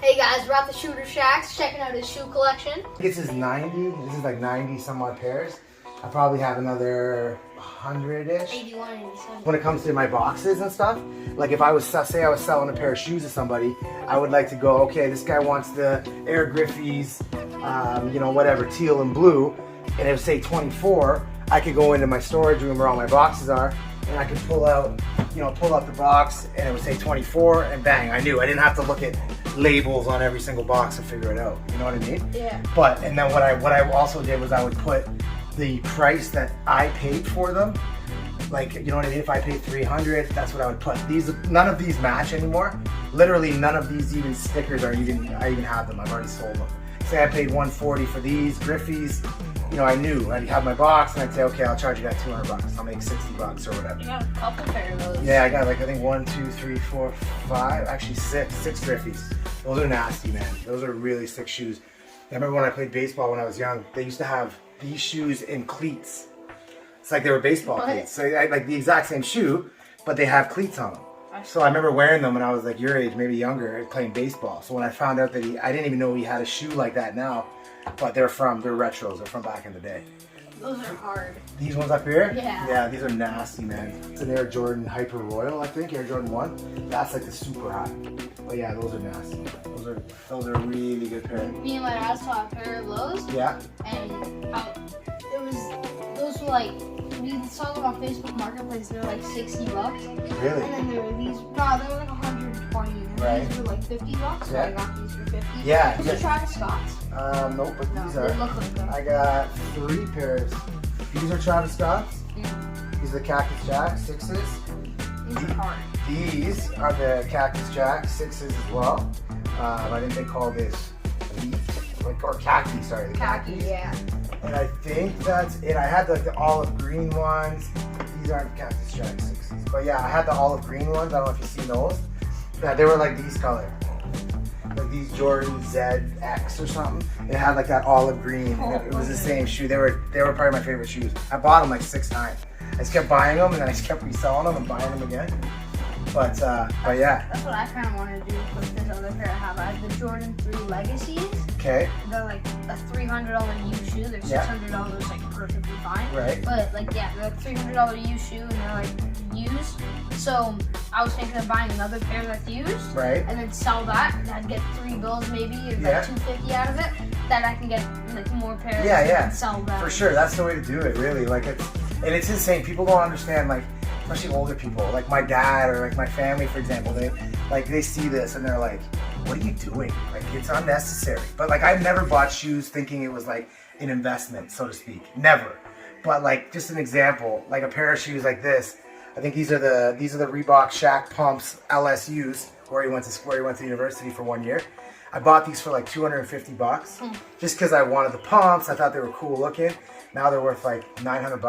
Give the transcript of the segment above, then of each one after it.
Hey guys, we're at the Shooter Shacks checking out his shoe collection. This is like 90 some odd pairs. I probably have another 100-ish. 81, 87. When it comes to my boxes and stuff, like if I was, say I was selling a pair of shoes to somebody, I would like to go, okay, this guy wants the Air Griffeys, you know, whatever, teal and blue, and it would say 24, I could go into my storage room where all my boxes are, and I could pull out the box, and it would say 24, and bang, I knew. I didn't have to look at labels on every single box to figure it out. You know what I mean? Yeah. But, and then what I also did was I would put the price that I paid for them. Like, you know what I mean? If I paid $300, that's what I would put. None of these match anymore. Literally none of these even stickers I even have them. I've already sold them. Say I paid $140 for these Griffeys. You know, I knew I'd have my box and I'd say, okay, I'll charge you that $200. I'll make $60 or whatever. You got a couple pair of those. Yeah, I got like, I think 1, 2, 3, 4, 5, actually six Griffeys. Those are nasty, man. Those are really sick shoes. I remember when I played baseball when I was young, they used to have these shoes in cleats. It's like they were baseball cleats. So like the exact same shoe, but they have cleats on them. So I remember wearing them when I was like your age, maybe younger, playing baseball. So when I found out that I didn't even know he had a shoe like that now, but they're retros, they're from back in the day. Those are hard. These ones up here? Yeah. Yeah, these are nasty, man. It's an Air Jordan Hyper Royal, I think, Air Jordan 1. That's like the super high. But yeah, those are nasty. Those are a really good pair. Me and my dad saw a pair of those. Yeah. And those were like, we saw them on Facebook Marketplace, they were like $60. Really? And then there were these, they were like 120. Right. These were like $50, so Yeah. I got these for 50. Yeah. These are Travis Scott's. Nope, but No, these they are. look like them. I got 3 pairs. These are Travis Scott's. These are the Cactus Jack 6s. These are hard. These are the Cactus Jack 6s as well. I think they call this Elite, or khaki, sorry. The khakis. Yeah. And I think that's it. I had like the olive green ones. These aren't Cactus Jack 6s. But yeah, I had the olive green ones. I don't know if you've seen those. Yeah, they were like these color. Like these Jordan ZX or something. It had like that olive green. It was the same shoe. They were probably my favorite shoes. I bought them like 6 times. I just kept buying them and then I just kept reselling them and buying them again. But yeah. That's what I kind of want to do with this other pair I have. I have the Jordan 3 Legacies. Okay. They're like a $300 used shoe. They're $600 like perfectly fine. Right. But like they're like $300 used shoe and they're like used. So I was thinking of buying another pair that's used. Right. And then sell that. And I'd get 3 bills maybe or like $250 out of it. That I can get like more pairs. And sell them. For sure, that's the way to do it. Really, like it's insane. People don't understand, like, especially older people, like my dad or like my family, for example. They see this and they're like, "What are you doing? Like, it's unnecessary." But like, I've never bought shoes thinking it was like an investment, so to speak. Never. But like, just an example, like a pair of shoes like this. I think these are the Reebok Shaq Pumps LSUs, where he went to university for 1 year. I bought these for like $250 just because I wanted the pumps. I thought they were cool looking. Now they're worth like $900.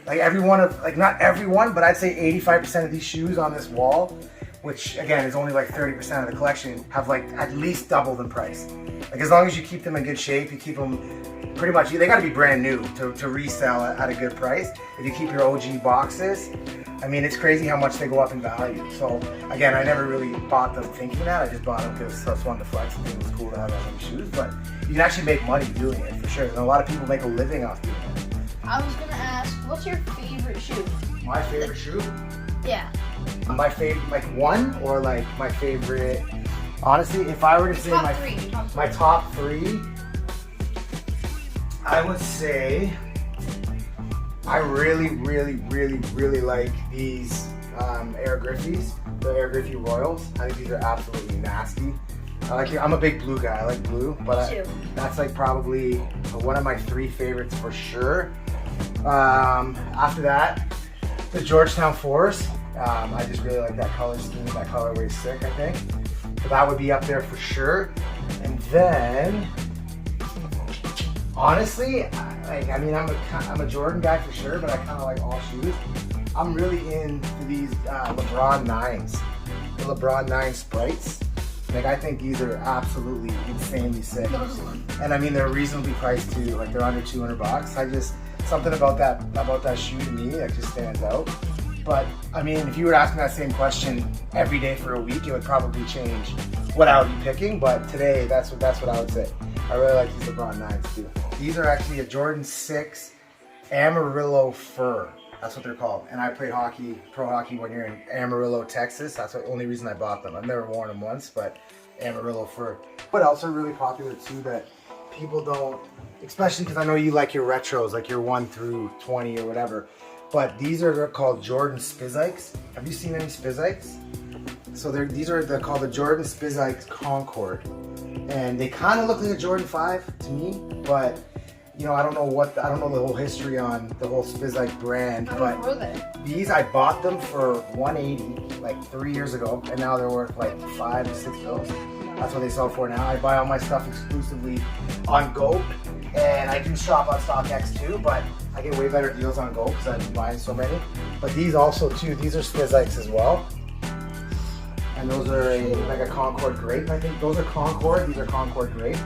Like not everyone, but I'd say 85% of these shoes on this wall, which again is only like 30% of the collection, have like at least doubled in price. Like as long as you keep them in good shape, you keep them pretty much, they got to be brand new to resell at a good price. If you keep your OG boxes, I mean, it's crazy how much they go up in value. So again, I never really bought them thinking that. I just bought them because I just wanted to flex and think it was cool to have those shoes. But you can actually make money doing it for sure. And a lot of people make a living off doing it. I was gonna ask, what's your favorite shoe? My favorite shoe? Yeah. My favorite, like one, or like my favorite. Honestly, if I were to say my top 3, I would say I really like these Air Griffeys, the Air Griffey Royals. I think these are absolutely nasty. I'm a big blue guy. I like blue, but that's like probably one of my 3 favorites for sure. After that, the Georgetown Force. I just really like that color scheme. That colorway is sick, I think. So that would be up there for sure. And then, honestly, I'm a Jordan guy for sure, but I kind of like all shoes. I'm really into these LeBron 9s, the LeBron 9 Sprites. Like, I think these are absolutely insanely sick. And I mean, they're reasonably priced too. Like, they're under $200. Something about that shoe to me that just stands out. But I mean, if you were asking that same question every day for a week, it would probably change what I would be picking, but today that's what I would say. I really like these LeBron 9s too. These are actually a Jordan 6 Amarillo fur. That's what they're called. And I played hockey, pro hockey, when you're in Amarillo, Texas. That's the only reason I bought them. I've never worn them once, but Amarillo fur. What else are really popular too that people don't, especially because I know you like your retros, like your 1 through 20 or whatever. But they're called Jordan Spizikes. Have you seen any Spizikes? So they're called the Jordan Spizikes Concord. And they kind of look like a Jordan 5 to me, but you know, I don't know the whole history on the whole Spizike brand, but these I bought them for $180 like 3 years ago, and now they're worth like $5 to $6. That's what they sell for now. I buy all my stuff exclusively on Go, and I do shop on StockX too, but I get way better deals on Go because I'm buying so many. But these also too, these are Spizikes as well. And those are like a Concord grape, I think. Those are Concord, these are Concord grape.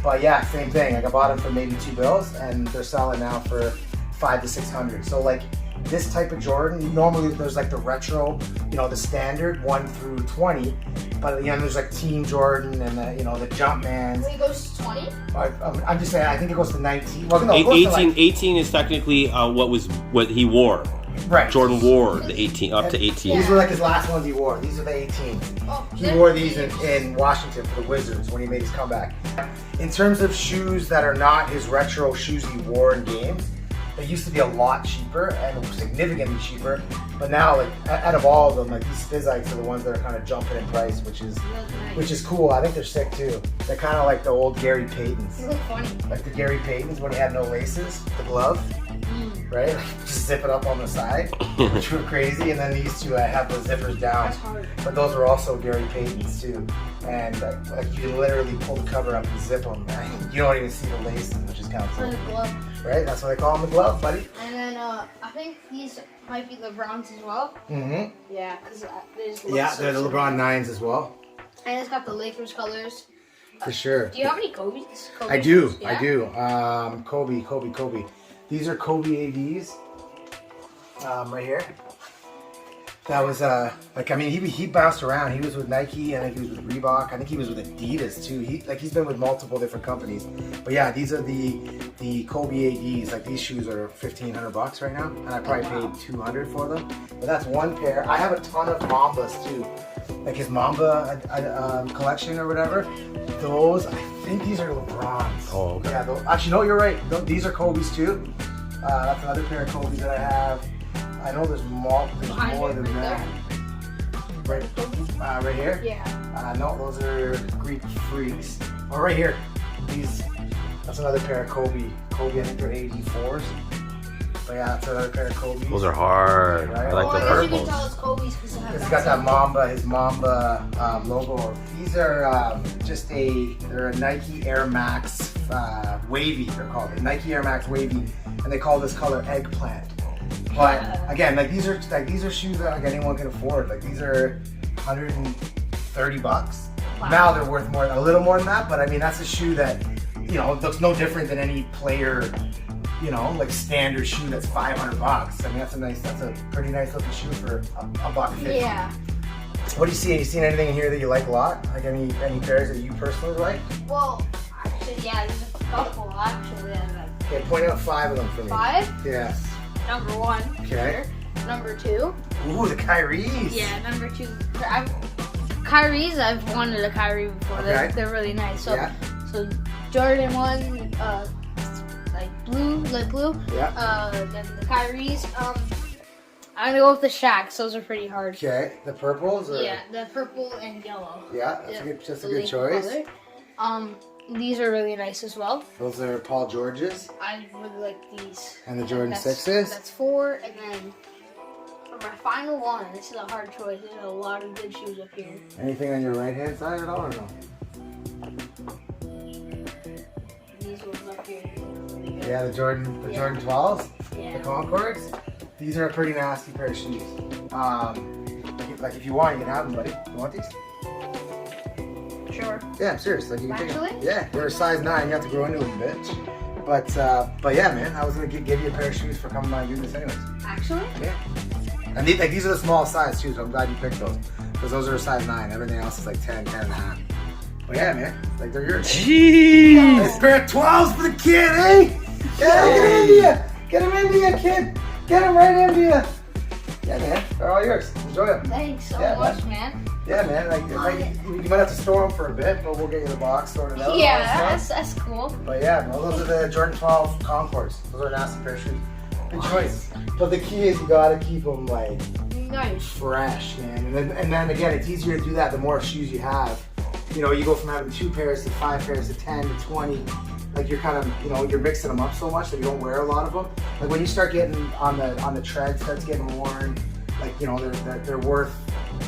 But yeah, same thing. Like I bought them for maybe $2, and they're selling now for $500 to $600. So like this type of Jordan, normally there's like the retro, you know, the standard 1 through 20. But you know, there's like Team Jordan and the, you know, the Jumpmans. It goes to 20? I'm just saying, I think it goes to 19. Well, no, 18 is technically what he wore. Right. Jordan wore the 18 up to 18. These were like his last ones he wore. These are the 18s. Oh, he wore these in Washington for the Wizards when he made his comeback. In terms of shoes that are not his retro shoes he wore in games, they used to be a lot cheaper and significantly cheaper. But now, like out of all of them, like these Spizikes are the ones that are kind of jumping in price, which is cool. I think they're sick too. They're kind of like the old Gary Paytons. They look funny. Like the Gary Paytons when he had no laces, the glove. Right? Just zip it up on the side, which were crazy. And then these two have the zippers down. That's hard. But those were also Gary Paytons too. And like you can literally pull the cover up and zip them. You don't even see the laces, which is kind of cool. It's like a glove. Right? That's what they call them, the glove, buddy. And then I think these might be LeBrons as well. Mm-hmm. Yeah, because They're the LeBron 9s as well. And it's got the Lakers colors. For sure. Do you have any Kobe's? I do. Yeah? I do. Kobe. These are Kobe ADs. Right here. That was like, I mean, he bounced around. He was with Nike, I think he was with Reebok, I think he was with Adidas too. He's been with multiple different companies. But yeah, these are the Kobe ADs. Like these shoes are $1,500 right now, and I probably paid $200 for them. But that's one pair. I have a ton of Mambas too, like his Mamba collection or whatever. Those, I think these are LeBrons. Oh, okay. Yeah, actually, no, you're right. These are Kobe's too. That's another pair of Kobe's that I have. I know there's more than that. Right here? Yeah. No, those are Greek Freaks. Oh, right here. That's another pair of Kobe. I think they're 84s. But yeah, that's another pair of Kobe's. Those are hard. Right? I like the I guess you purples. can tell it's Kobe's because it has It's got that his Mamba logo. These are they're a Nike Air Max Wavy, they're called. A Nike Air Max Wavy, and they call this color Eggplant. But again, like these are shoes that like anyone can afford. Like these are $130. Wow. Now they're worth a little more than that, but I mean that's a shoe that, you know, looks no different than any player, you know, like standard shoe that's $500. I mean that's a pretty nice looking shoe for $150. Yeah. What do you see? You seen anything in here that you like a lot? Like any pairs that you personally like? Well, actually, yeah, there's a couple actually. Okay, point out 5 of them for me. 5? Yeah. Number 1. Okay. Here. Number 2. Ooh, the Kyries. Yeah, number 2. Kyries, I've wanted a Kyrie before. Okay. They're really nice. So, Yeah. so Jordan 1, light blue. Yeah. Then the Kyries. I'm gonna go with the Shaqs. Those are pretty hard. Okay, the purples? Or? Yeah, the purple and yellow. Yeah, that's a good choice. Color. These are really nice as well. Those are Paul George's. I really like these. And the Jordan 6s? That's 4, and then for my final one, this is a hard choice. There's a lot of good shoes up here. Anything on your right hand side at all or no? These ones up here. Really good. Yeah, the Jordan 12s? Yeah. The Concords? These are a pretty nasty pair of shoes. Like if you want, you can have them, buddy. You want these? Sure. Yeah, I'm serious. Like you can take them. Actually? Yeah, they're a size 9. You have to grow into them, bitch. But yeah, man, I was gonna give you a pair of shoes for coming by and doing this anyways. Actually? Yeah. And these are the small size shoes. So I'm glad you picked those because those are a size 9. Everything else is like 10, 10 and a half. But yeah, man, like they're yours. Jeez. Nice pair of 12s for the kid, eh? Yeah, get him into you. Get him into you, kid. Get him right into you. Yeah, man, they're all yours. Enjoy them. Thanks so Yeah, much, man. Yeah, man. You might have to store them for a bit, but we'll get you the box sorted out. Yeah, that's cool. But yeah, well, those are the Jordan 12 Concords. Those are a nasty pair of shoes. Good choice. But the key is you gotta keep them like Nice. fresh, man. And then again, it's easier to do that the more shoes you have. You know, you go from having 2 pairs to 5 pairs to 10 to 20. Like you're kind of, you know, you're mixing them up so much that you don't wear a lot of them. Like when you start getting on the tread, starts getting worn. Like, you know, they're worth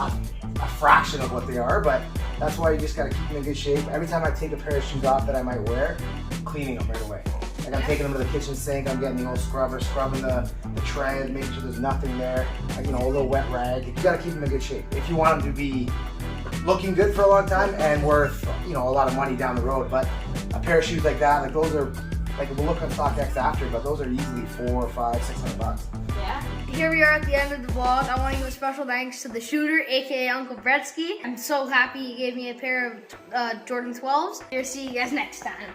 a fraction of what they are, but that's why you just gotta keep them in good shape. Every time I take a pair of shoes off that I might wear, I'm cleaning them right away. Like I'm taking them to the kitchen sink, I'm getting the old scrubber, scrubbing the tread, making sure there's nothing there. Like, you know, a little wet rag. You gotta keep them in good shape if you want them to be looking good for a long time and worth, you know, a lot of money down the road. But a pair of shoes like that, like those are, like we'll look on StockX after, but those are easily $400, $500, $600. Yeah. Here we are at the end of the vlog. I want to give a special thanks to the shooter, aka Uncle Bretsky. I'm so happy he gave me a pair of Jordan 12s. Here, see you guys next time.